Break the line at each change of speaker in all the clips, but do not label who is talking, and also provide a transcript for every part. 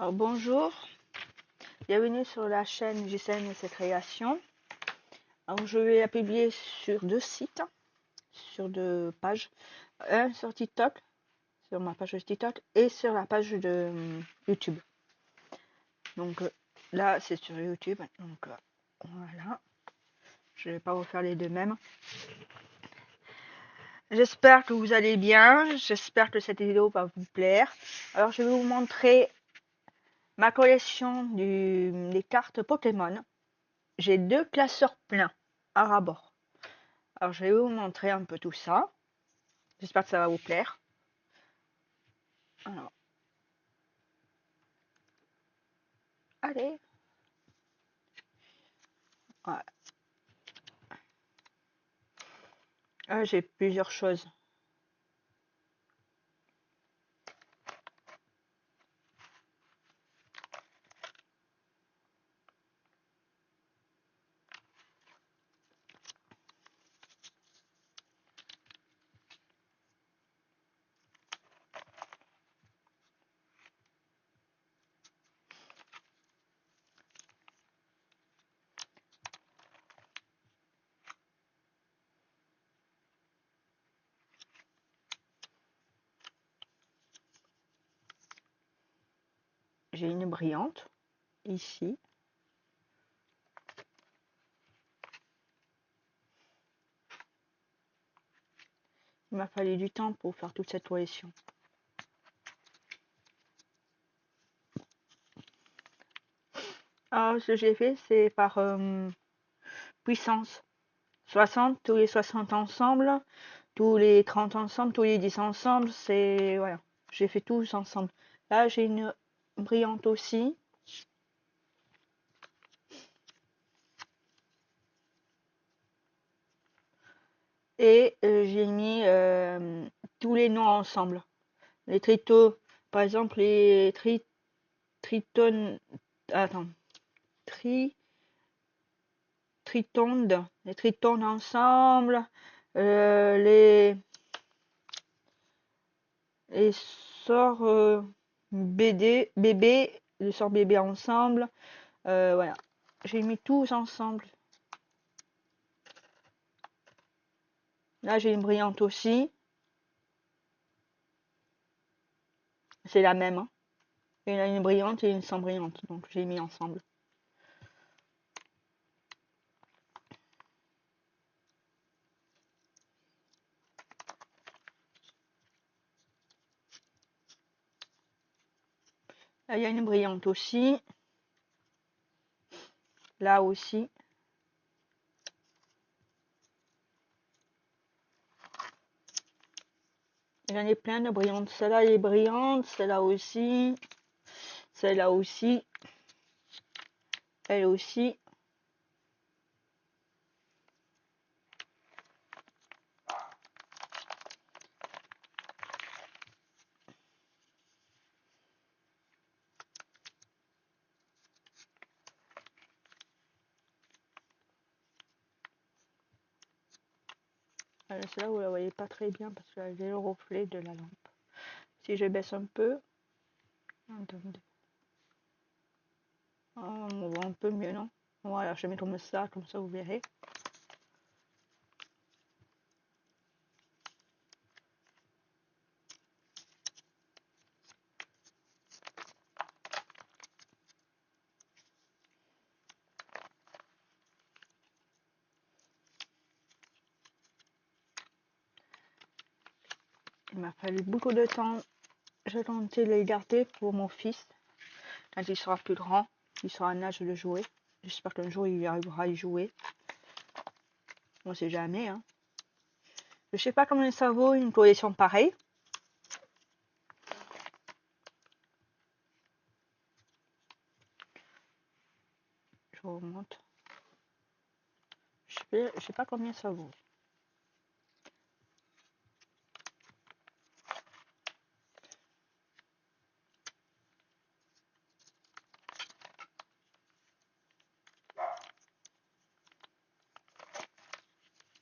Alors, bonjour, bienvenue sur la chaîne JCN et ses créations. Alors, je vais la publier sur deux sites, sur deux pages. Un sur TikTok, sur ma page de TikTok, et sur la page de YouTube. Donc là, c'est sur YouTube. Donc voilà, je vais pas vous faire les deux mêmes. J'espère que vous allez bien. J'espère que cette vidéo va vous plaire. Alors, je vais vous montrer ma collection des cartes Pokémon. J'ai deux classeurs pleins à rabord. Alors, je vais vous montrer un peu tout ça. J'espère que ça va vous plaire. Alors, allez. Voilà. J'ai plusieurs choses. J'ai une brillante ici. Il m'a fallu du temps pour faire toute cette collection. Alors, ce que j'ai fait, c'est par puissance. 60, tous les 60 ensemble, tous les 30 ensemble, tous les 10 ensemble, c'est... Voilà, j'ai fait tous ensemble. Là, j'ai une brillante aussi. Et j'ai mis tous les noms ensemble. Les tritos, par exemple, les tritones... Attends. Tritondes, les tritones ensemble, les sorts bébé, les sorts bébé ensemble, voilà. J'ai mis tous ensemble. Là, j'ai une brillante aussi. C'est la même, hein. Il y en a une brillante et une sans brillante, donc j'ai mis ensemble. Là, il y a une brillante aussi. Là aussi. J'en ai plein de brillantes. Celle-là, elle est brillante. Celle-là aussi. Celle-là aussi. Elle aussi. Celle-là, vous la voyez pas très bien parce qu'elle a le reflet de la lampe. Si je baisse un peu, attendez. On voit un peu mieux, non? Voilà, je mets comme ça vous verrez. Il m'a fallu beaucoup de temps. J'ai tenté de les garder pour mon fils. Quand il sera plus grand, il sera en âge de jouer. J'espère qu'un jour il arrivera à y jouer. On sait jamais, hein. Je sais pas combien ça vaut une collection pareille. Je vous remonte. Je sais pas combien ça vaut.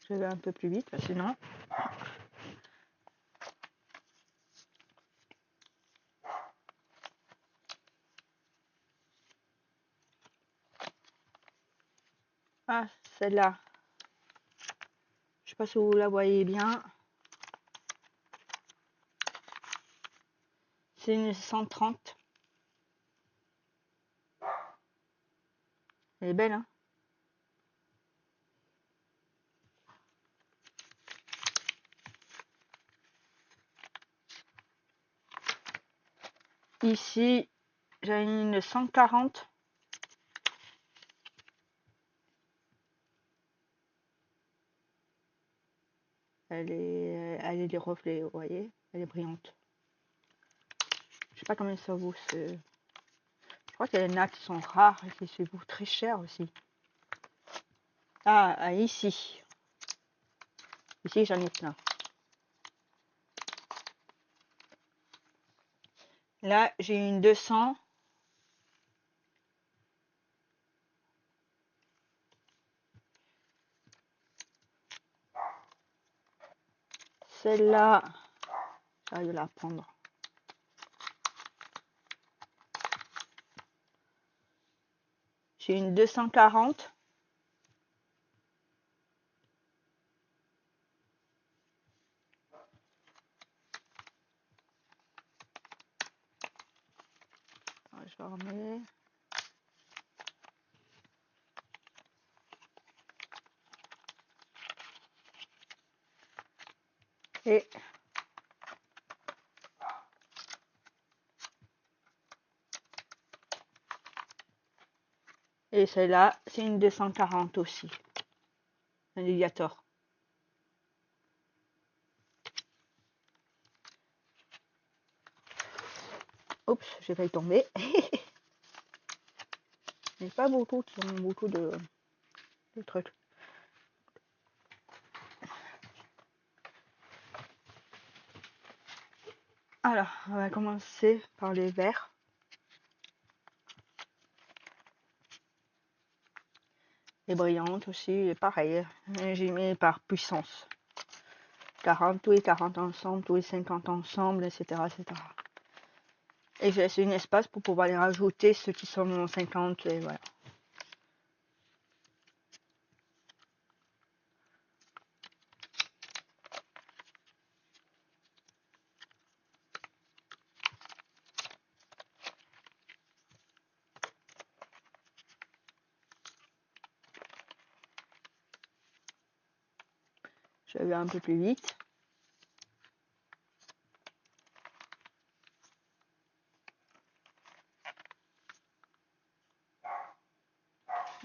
Je vais un peu plus vite, sinon. Ah, celle-là. Je sais pas si vous la voyez bien. C'est une 130. Elle est belle, hein? Ici, j'ai une 140. Elle est des reflets, vous voyez? Elle est brillante. Je sais pas combien ça vaut. Je crois qu'il y en a qui sont rares et qui se vaut très cher aussi. Ah, ici. Ici, j'en ai plein. Là, j'ai une 200. Celle-là, j'arrive de la prendre. J'ai une 240. Je remets. Et celle-là, c'est une 240 aussi. Un Alligator. Oups, j'ai failli tomber. Il n'y a pas beaucoup qui ont beaucoup de trucs. Alors, on va commencer par les verts. Les brillantes aussi, et pareil. J'ai mis par puissance. 40, tous les 40 ensemble, tous les 50 ensemble, etc. etc. Et je laisse un espace pour pouvoir les rajouter, ceux qui sont 50, et voilà. Je vais un peu plus vite.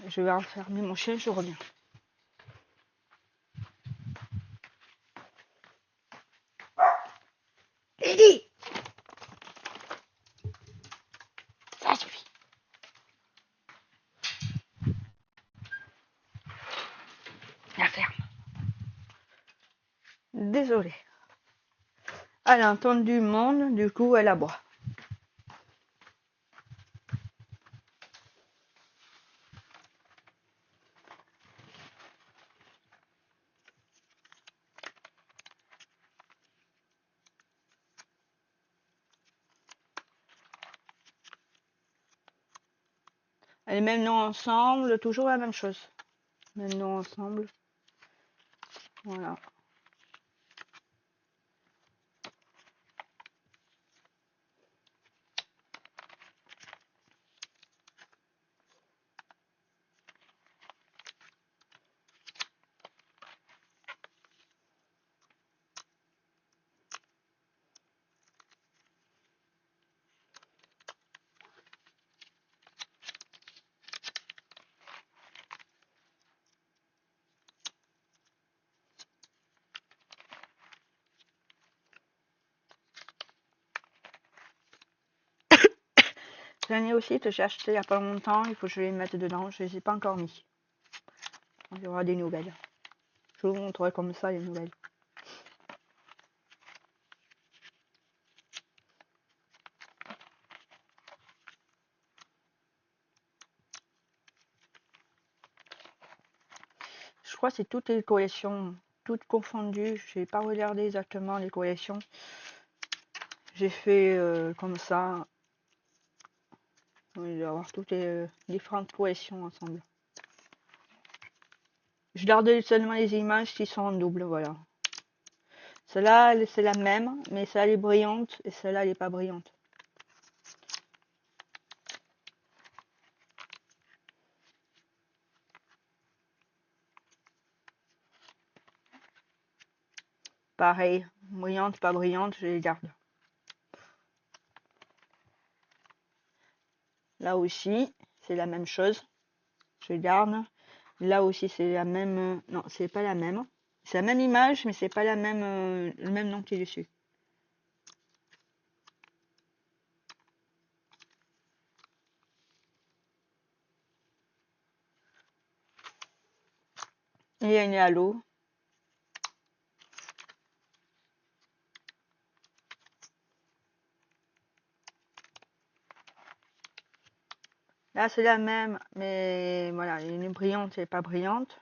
Je vais enfermer mon chien, je reviens. Lily, ça suffit. La ferme. Désolée. Elle a entendu monde, du coup elle aboie. Et même nous ensemble, toujours la même chose. Même nous ensemble. Voilà. J'en ai aussi que j'ai acheté il n'y a pas longtemps, il faut que je les mette dedans, je les ai pas encore mis. Il y aura des nouvelles. Je vous montrerai comme ça les nouvelles. Je crois que c'est toutes les collections, toutes confondues. Je n'ai pas regardé exactement les collections. J'ai fait comme ça. Il doit y avoir toutes les différentes collections ensemble. je garde seulement les images qui sont en double, voilà. Celle-là, c'est la même, mais celle-là, elle est brillante et celle-là, elle n'est pas brillante. Pareil, brillante, pas brillante, je les garde. Là aussi, c'est la même chose. Je garde. Là aussi, c'est la même. Non, c'est pas la même. C'est la même image, mais c'est pas la même, le même nom qui est dessus. Il y a une halo. Là, c'est la même, mais voilà, une est brillante et pas brillante.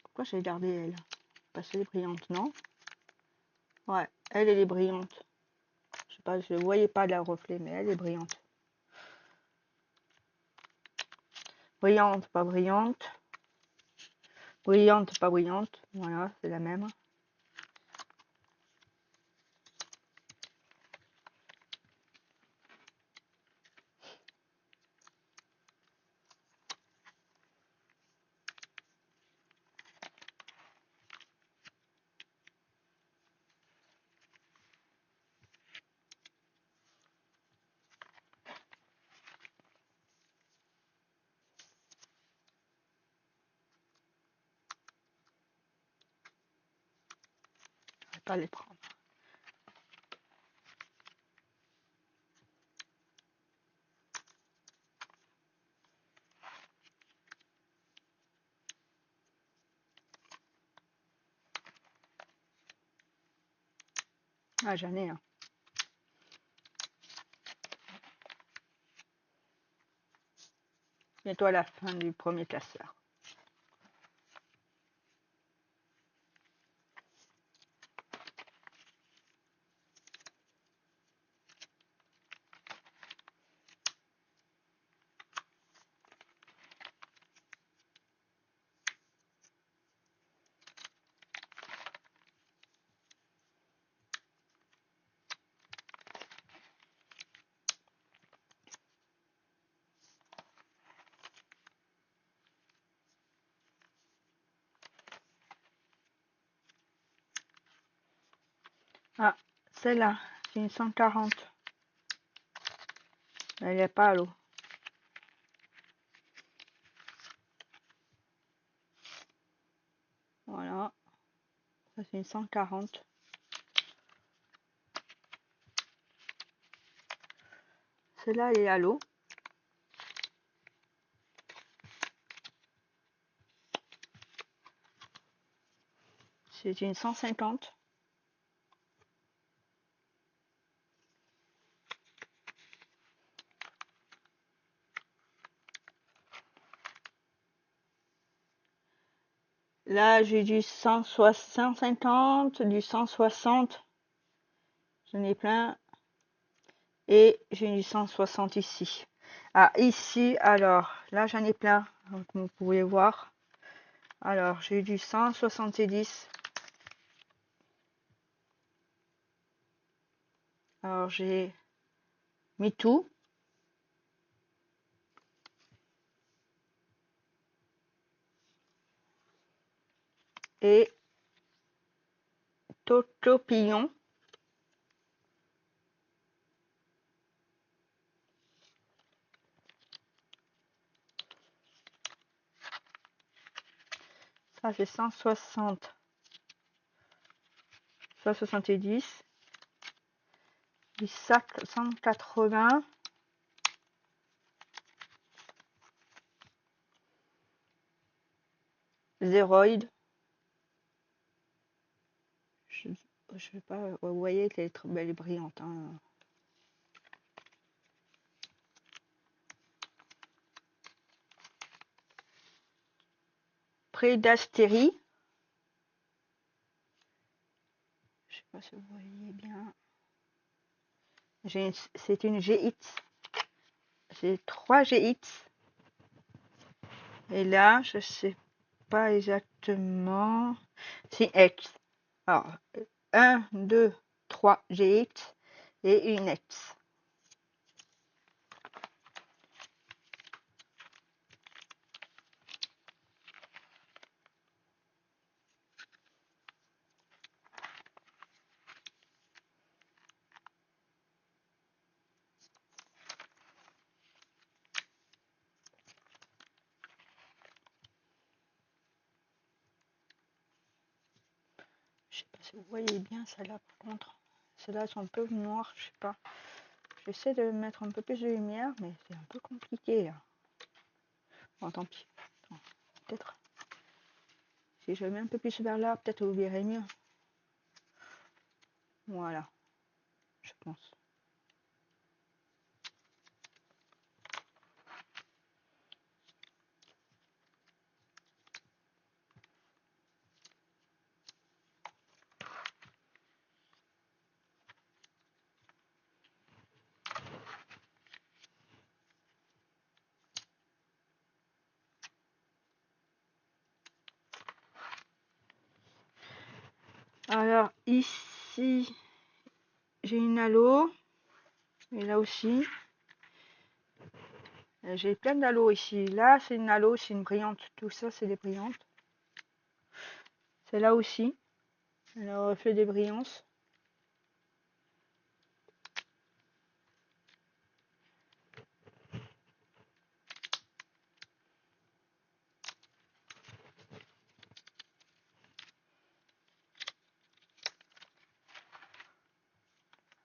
Pourquoi j'ai gardé elle? Parce qu'elle est brillante, non? Ouais, elle est brillante. Je sais pas, je ne voyais pas le reflet, mais elle est brillante. Brillante, pas brillante. Brillante, pas brillante. Voilà, c'est la même. Je vais pas les prendre. Ah, j'en ai un. Bientôt à la fin du premier classeur. Ah, celle-là, c'est une 140. Elle n'est pas à l'eau. Voilà. Ça, c'est une 140. Celle-là, elle est à l'eau. C'est une 150. Là, j'ai du 150, du 160. J'en ai plein. Et j'ai du 160 ici. Ah, ici, alors, là, j'en ai plein, comme vous pouvez voir. Alors, j'ai du 170. Alors, j'ai mis tout. Et Totopillon. Ça, c'est 160. 170. Du 180. Zéroïde. Je sais pas, vous voyez qu'elle est, elle est brillante. Hein. Prédastérie. Je sais pas si vous voyez bien. C'est une GX. J'ai 3 GX. Et là, je sais pas exactement. C'est X. Alors, 1, 2, 3 GX et une X. Je sais pas si vous voyez bien celle-là par contre. Celles-là sont un peu noires, je sais pas. J'essaie de mettre un peu plus de lumière, mais c'est un peu compliqué là. Bon, tant pis. Peut-être. Si je mets un peu plus vers là, peut-être vous verrez mieux. Voilà. Je pense. Alors ici, j'ai une halo. Et là aussi. J'ai plein d'halos ici. Là, c'est une halo, c'est une brillante. Tout ça, c'est des brillantes. C'est là aussi. Le reflet des brillances.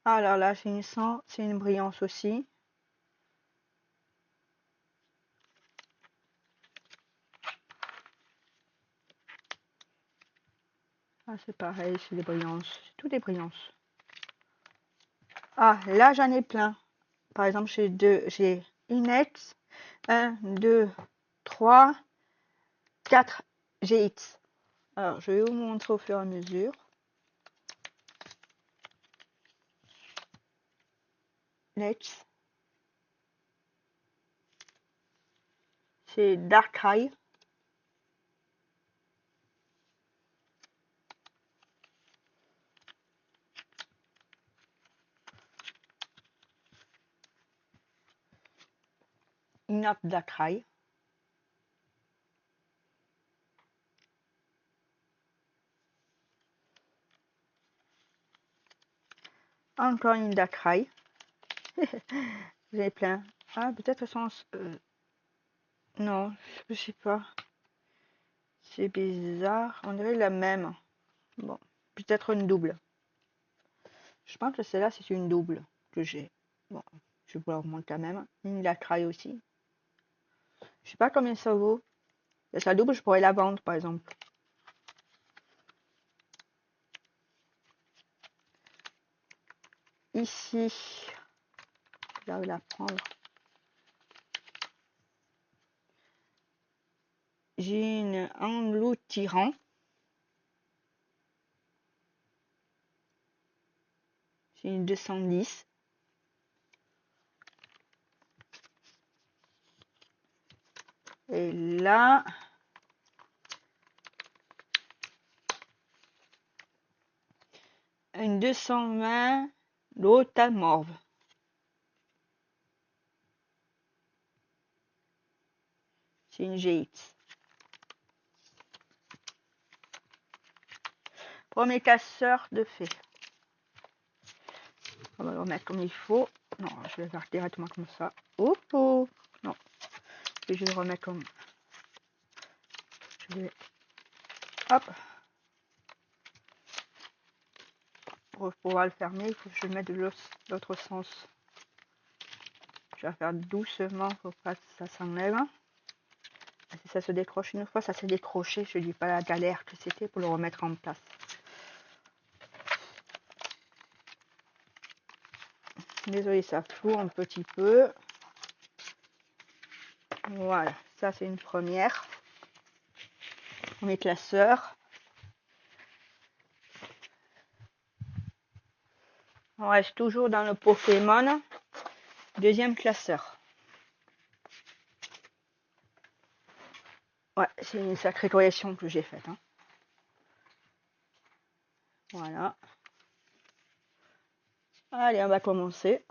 Alors là, c'est une 100, c'est une brillance aussi. Ah, c'est pareil, c'est des brillances. C'est tout des brillances. Ah, là, j'en ai plein. Par exemple, j'ai une X, 1, 2, 3, 4 GX. Alors, je vais vous montrer au fur et à mesure. Next, c'est Dark Eye. Une autre Dark Eye. Encore une Dark Eye. J'ai plein. Ah, peut-être sens. Non, je sais pas. C'est bizarre. On dirait la même. Bon, peut-être une double. Je pense que celle-là, c'est une double que j'ai. Bon, je vais vous la remonter quand même. Une lacraille aussi. Je sais pas combien ça vaut. La double, je pourrais la vendre, par exemple. Ici, là, je vais la prendre. J'ai une engloutirant. J'ai une 210. Et là, une 220 l'Otamorve. C'est une GX. Premier casseur de fées. On va le remettre comme il faut. Non, je vais le faire directement comme ça. Oh oh. Non. Et je vais le remettre comme. Je vais. Hop. Pour pouvoir le fermer, il faut que je le mette de l'autre sens. Je vais faire doucement pour pas que ça s'enlève. Si ça se décroche une fois, ça s'est décroché. Je ne dis pas la galère que c'était pour le remettre en place. Désolé, ça floue un petit peu. Voilà, ça c'est une première. Premier classeur. On reste toujours dans le Pokémon. Deuxième classeur. Ouais, c'est une sacrée collection que j'ai faite. Hein. Voilà. Allez, on va commencer.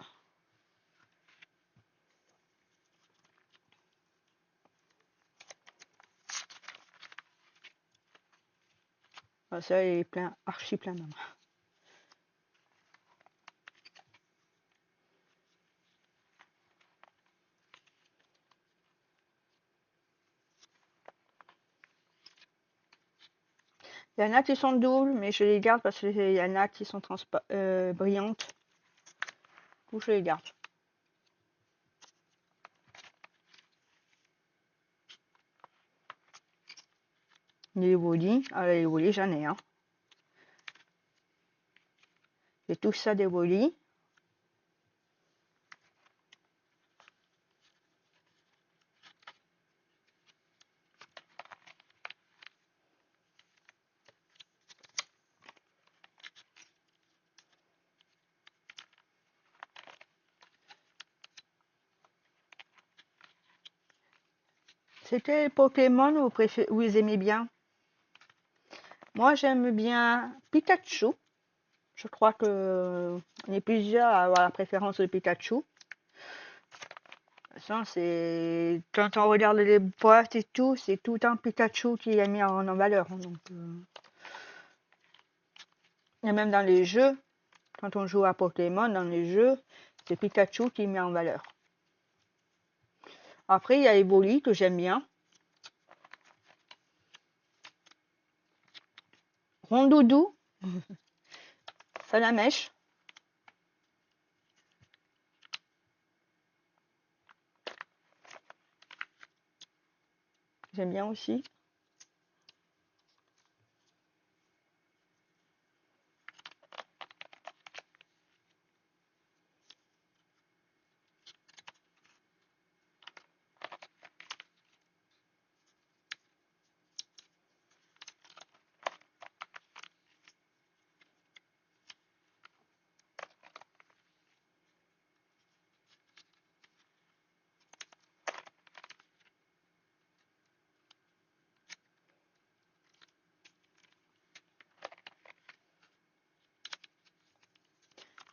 Ah, ça, il est plein, archi plein même. Il y en a qui sont doubles, mais je les garde parce qu'il y en a qui sont brillantes. Du coup, je les garde. Les Wally, les Wally, j'en ai. Hein. J'ai tout ça des Wally. C'était Pokémon ou vous aimez bien? Moi, j'aime bien Pikachu. Je crois que on est plusieurs à avoir la préférence de Pikachu. Ça, c'est quand on regarde les boîtes et tout, c'est tout un Pikachu qui est mis en valeur. Hein, donc, et même dans les jeux, quand on joue à Pokémon, dans les jeux, c'est Pikachu qui met en valeur. Après, il y a Evoli que j'aime bien. Rondoudou, Salamèche. J'aime bien aussi.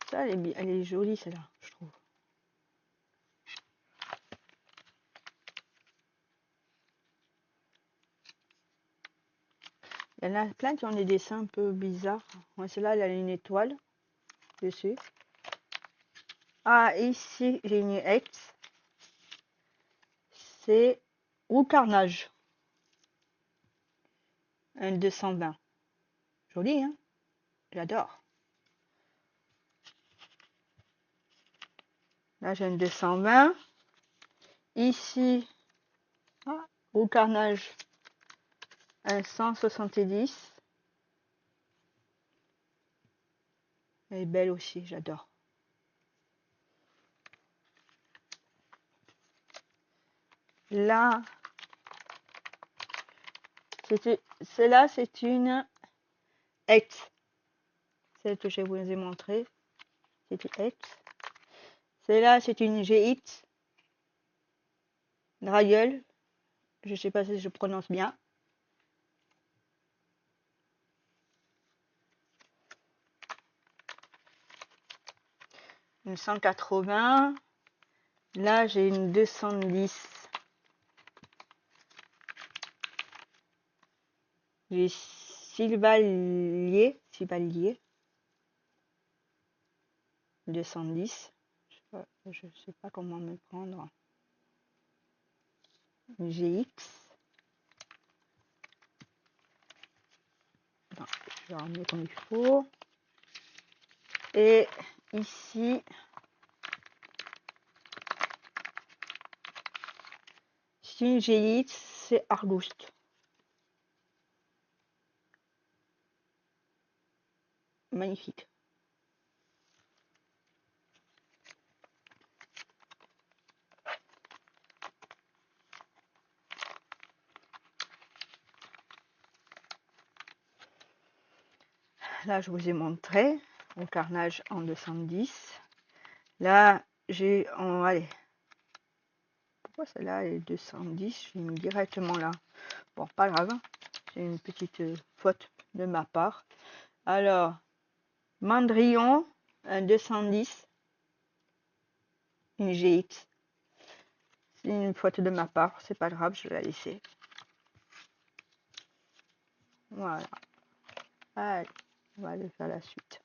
Ça, elle est jolie, celle-là, je trouve. Il y en a plein qui ont des dessins un peu bizarres. Ouais, celle-là, elle a une étoile dessus. Ah, ici, j'ai une ex. C'est Roux Carnage. Un 220. Joli, hein? J'adore. Là, j'ai un 220. Ici, Roux Carnage. Un 170. Elle est belle aussi, j'adore. Là, celle-là, c'est une ex. Celle que je vous ai montrée, c'est une ex. Celle-là, c'est une GX. Dragueul. Je sais pas si je prononce bien. Une 180. Là, j'ai une 210. J'ai Sylvalier. 210. Je sais pas comment me prendre. Une GX. Attends, je vais ramener comme il faut. Et ici, c'est une GX, c'est Argouste. Magnifique. Là, je vous ai montré. au carnage en 210. Là, j'ai allez. Pourquoi celle-là est 210? J'ai mis directement là. Bon, pas grave. C'est une petite faute de ma part. Alors, Mandrillon, un 210. Une GX. C'est une faute de ma part. C'est pas grave, je vais la laisser. Voilà. Allez, on va aller faire la suite.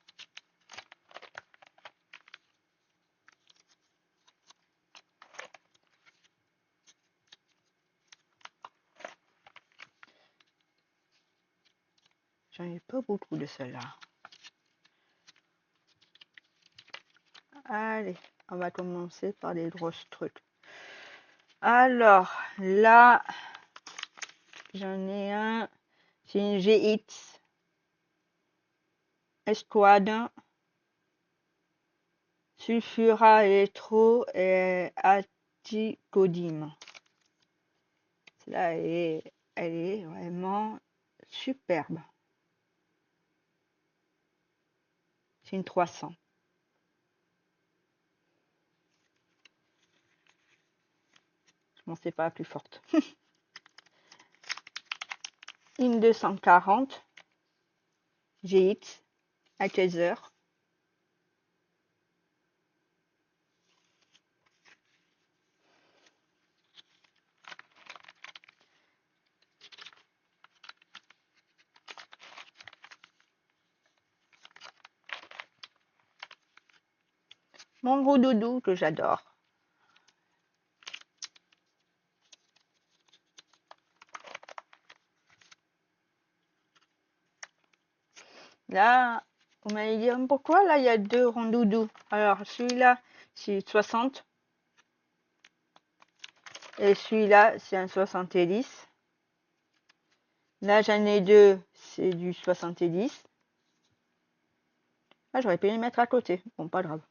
J'en ai pas beaucoup de celle-là. Allez, on va commencer par les grosses trucs. Alors, là, j'en ai un. C'est une GX Esquadre Sulfura Electro et Aticodim. Celle-là, elle est vraiment superbe. C'est une 300. Je m'en sais pas la plus forte. Une 240 GX à 15 heures. Mon gros doudou que j'adore. Là, vous m'allez dire pourquoi là il y a deux rondoudous. Alors celui-là c'est 60 et celui-là c'est un 70. Là j'en ai deux, c'est du 70. Ah, j'aurais pu les mettre à côté. Bon, pas grave.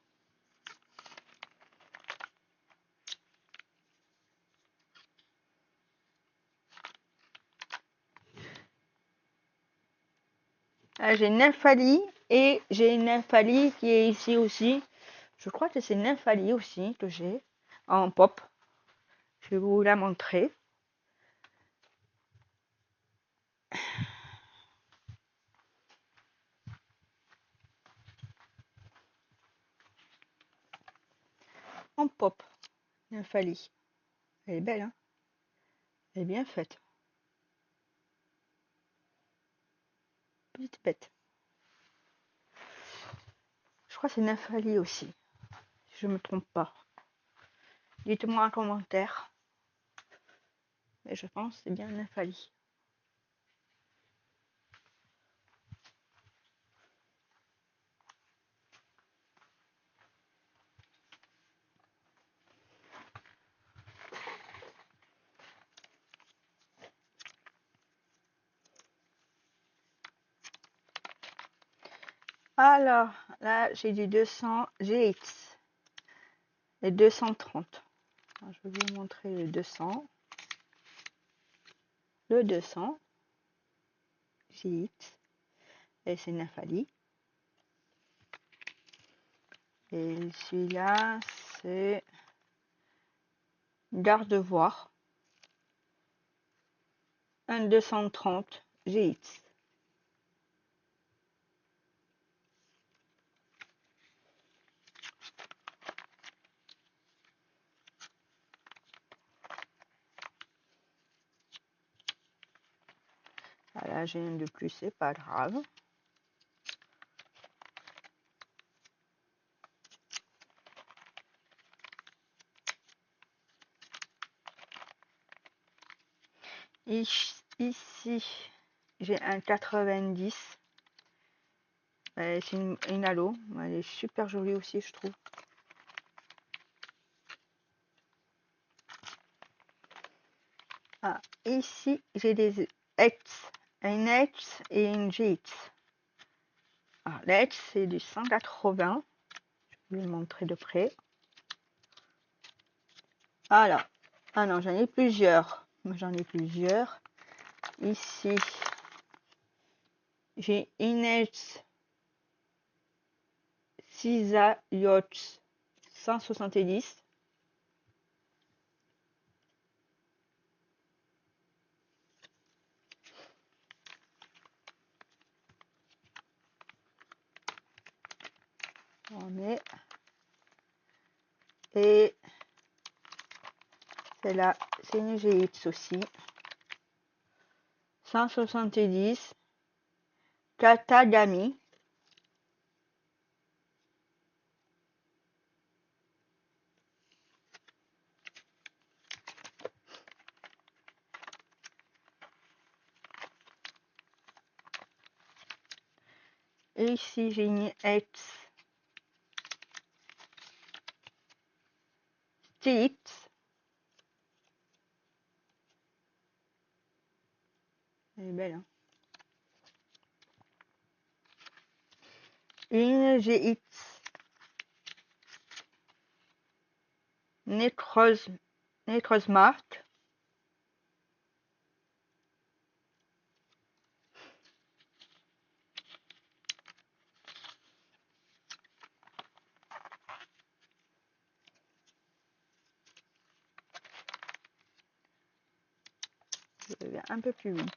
Là, j'ai Nymphali et j'ai une Nymphali qui est ici aussi. Je crois que c'est Nymphali aussi que j'ai en pop. Je vais vous la montrer. En pop, Nymphali. Elle est belle, hein? Elle est bien faite. Petite bête. Je crois que c'est Nymphali aussi. Si je ne me trompe pas. Dites-moi en commentaire. Mais je pense que c'est bien Nymphali. Alors, là, j'ai du 200 GX et 230. Alors, je vais vous montrer le 200. Le 200 GX et c'est Nymphali. Et celui-là, c'est Gardevoir. Un 230 GX. Voilà, j'ai un de plus, c'est pas grave. Ici, j'ai un 90. C'est une halo. Elle est super jolie aussi, je trouve. Ah, ici, j'ai des X. Une X et une GX. Ah, la X, c'est du 180. Je vais vous le montrer de près. Voilà. Ah non, j'en ai plusieurs. J'en ai plusieurs. Ici, j'ai une X Cisaiox 170. On est. Et c'est là, c'est une GX aussi. 170. Katagami. Et ici, j'ai une X TX. Elle est belle, hein. Une GX Necrozmark. Je vais un peu plus vite.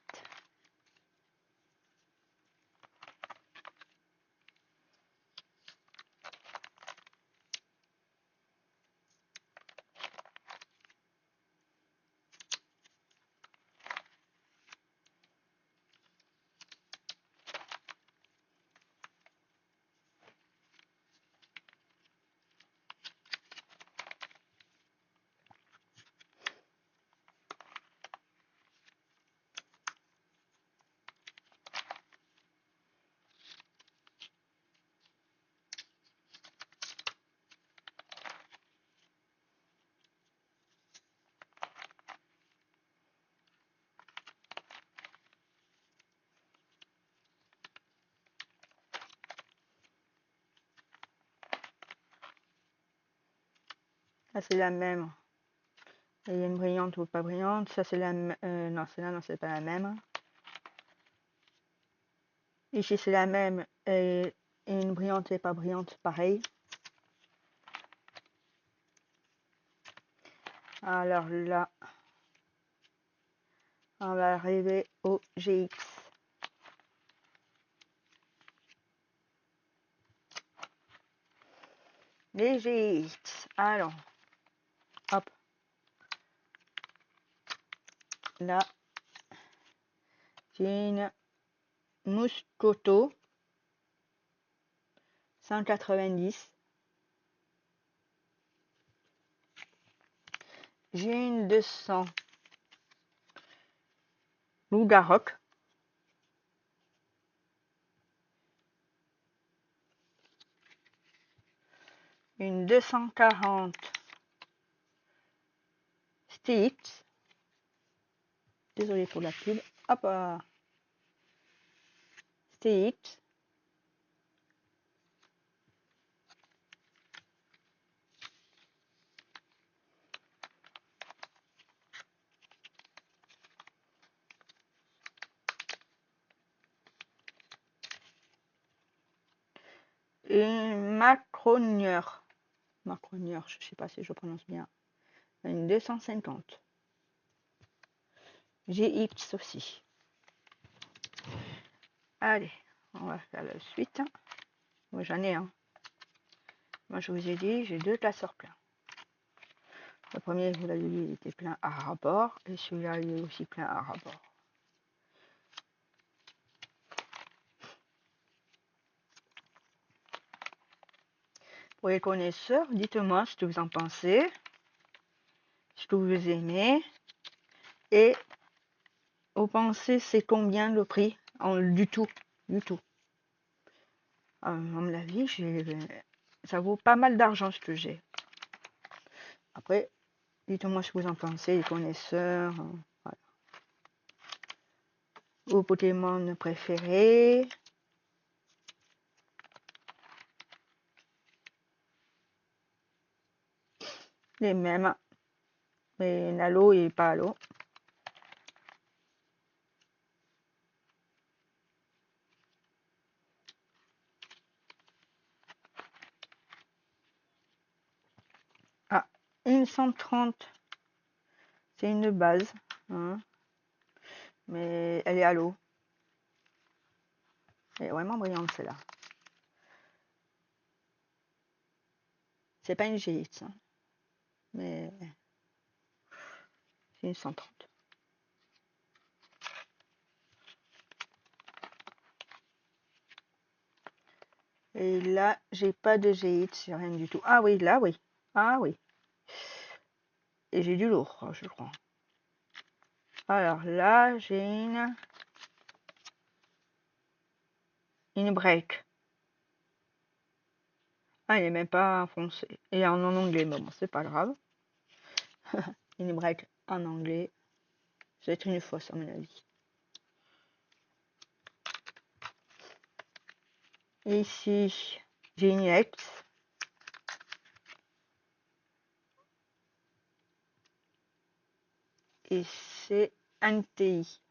Ça c'est la même. Il y a une brillante ou pas brillante. Ça c'est la non, celle-là non, c'est pas la même. Ici c'est la même et une brillante et pas brillante, pareil. Alors là, on va arriver au GX. Les GX. Alors, hop. Là, j'ai une Muscoto 190. J'ai une 200 Lougaroc. Une 240 Stix. Désolé pour la pub. Hop, Stix. Une Macronieur. Macronieur, je sais pas si je prononce bien. Une 250. GX aussi. Allez, on va faire la suite. Moi j'en ai un. Moi je vous ai dit, j'ai deux classeurs pleins. Le premier, vous l'avez vu, il était plein à rapport. Et celui-là, il est aussi plein à rapport. Pour les connaisseurs, dites-moi ce que vous en pensez, ce que vous aimez. Et vous pensez c'est combien le prix du tout. À mon avis, ça vaut pas mal d'argent ce que j'ai. Après, dites-moi ce que vous en pensez, les connaisseurs. Voilà. Vos Pokémon préférés. Les mêmes. Mais Nalo et pas Halo. une 130. C'est une base, hein, mais elle est à l'eau. Elle est vraiment brillante celle-là. C'est pas une GX, hein, mais c'est une 130. Et là, j'ai pas de GX, j'ai rien du tout. Ah oui, là, oui. Ah oui. Et j'ai du lourd, je crois. Alors là, j'ai une break. Ah, elle est même pas foncée. Et en anglais, bon, c'est pas grave. Une break en anglais. Ça va être une fausse, à mon avis. Et ici, j'ai une X. Et c'est un TI.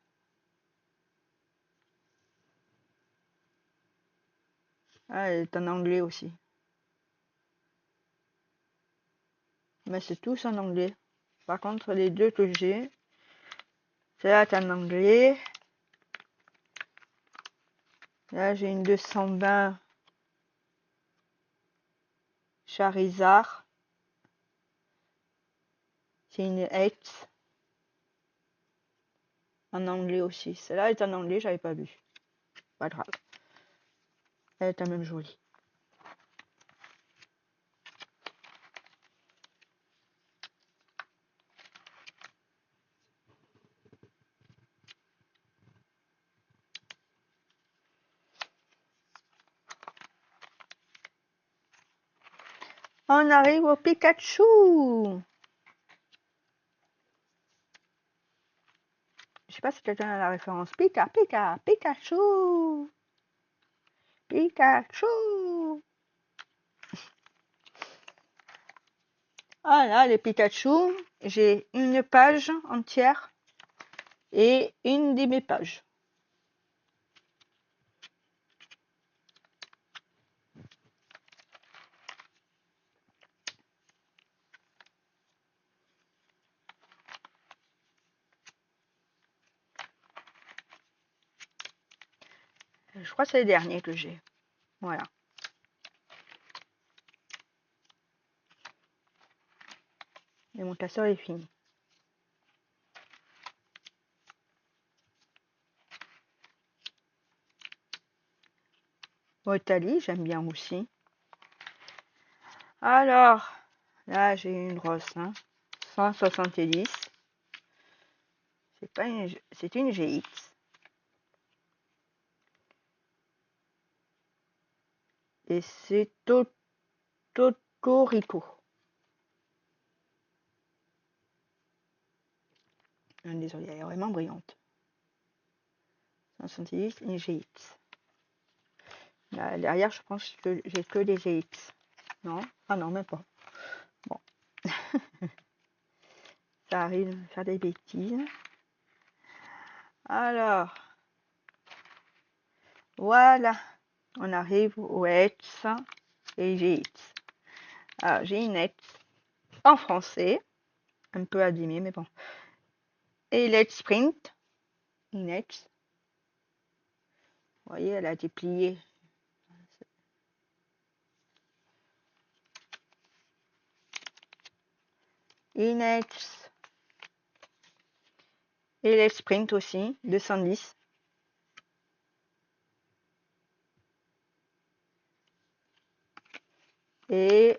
Ah, elle est en anglais aussi. Mais c'est tous en anglais. Par contre, les deux que j'ai, celle-là est en anglais. Là, j'ai une 220 Charizard. C'est une X. En anglais aussi. Celle-là est en anglais, j'avais pas vu. Pas grave. Elle est quand même jolie. On arrive au Pikachu. Je sais pas si quelqu'un a la référence. Pikachu. Pikachu. Ah là, les Pikachu, j'ai une page entière et une demi-page. Je crois que c'est les derniers que j'ai. Voilà. Et mon classeur est fini. Italie, j'aime bien aussi. Alors, là j'ai une grosse, hein, 170. C'est pas une, c'est une GX. Et c'est Totorico. Désolé, elle est vraiment brillante. 170, une GX. Là, derrière, je pense que j'ai que des GX. Non? Ah non, même pas. Bon. Ça arrive de faire des bêtises. Alors, voilà. On arrive au X et GX. Alors, j'ai une X en français. Un peu abîmée, mais bon. Et Let's Sprint. Une X. Vous voyez, elle a été pliée. Une X. Et Let's Sprint aussi, 210. Et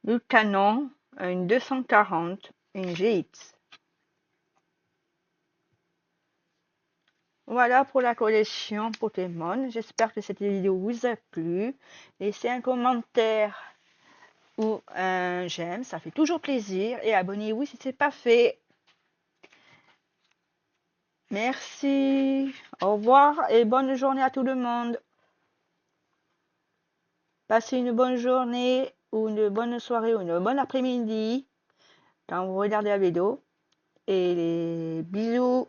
le canon, une 240, une GX. Voilà pour la collection Pokémon. J'espère que cette vidéo vous a plu. Laissez un commentaire ou un j'aime, ça fait toujours plaisir. Et abonnez-vous si ce n'est pas fait. Merci. Au revoir et bonne journée à tout le monde. Passez une bonne journée ou une bonne soirée ou une bonne après-midi quand vous regardez la vidéo. Et les bisous.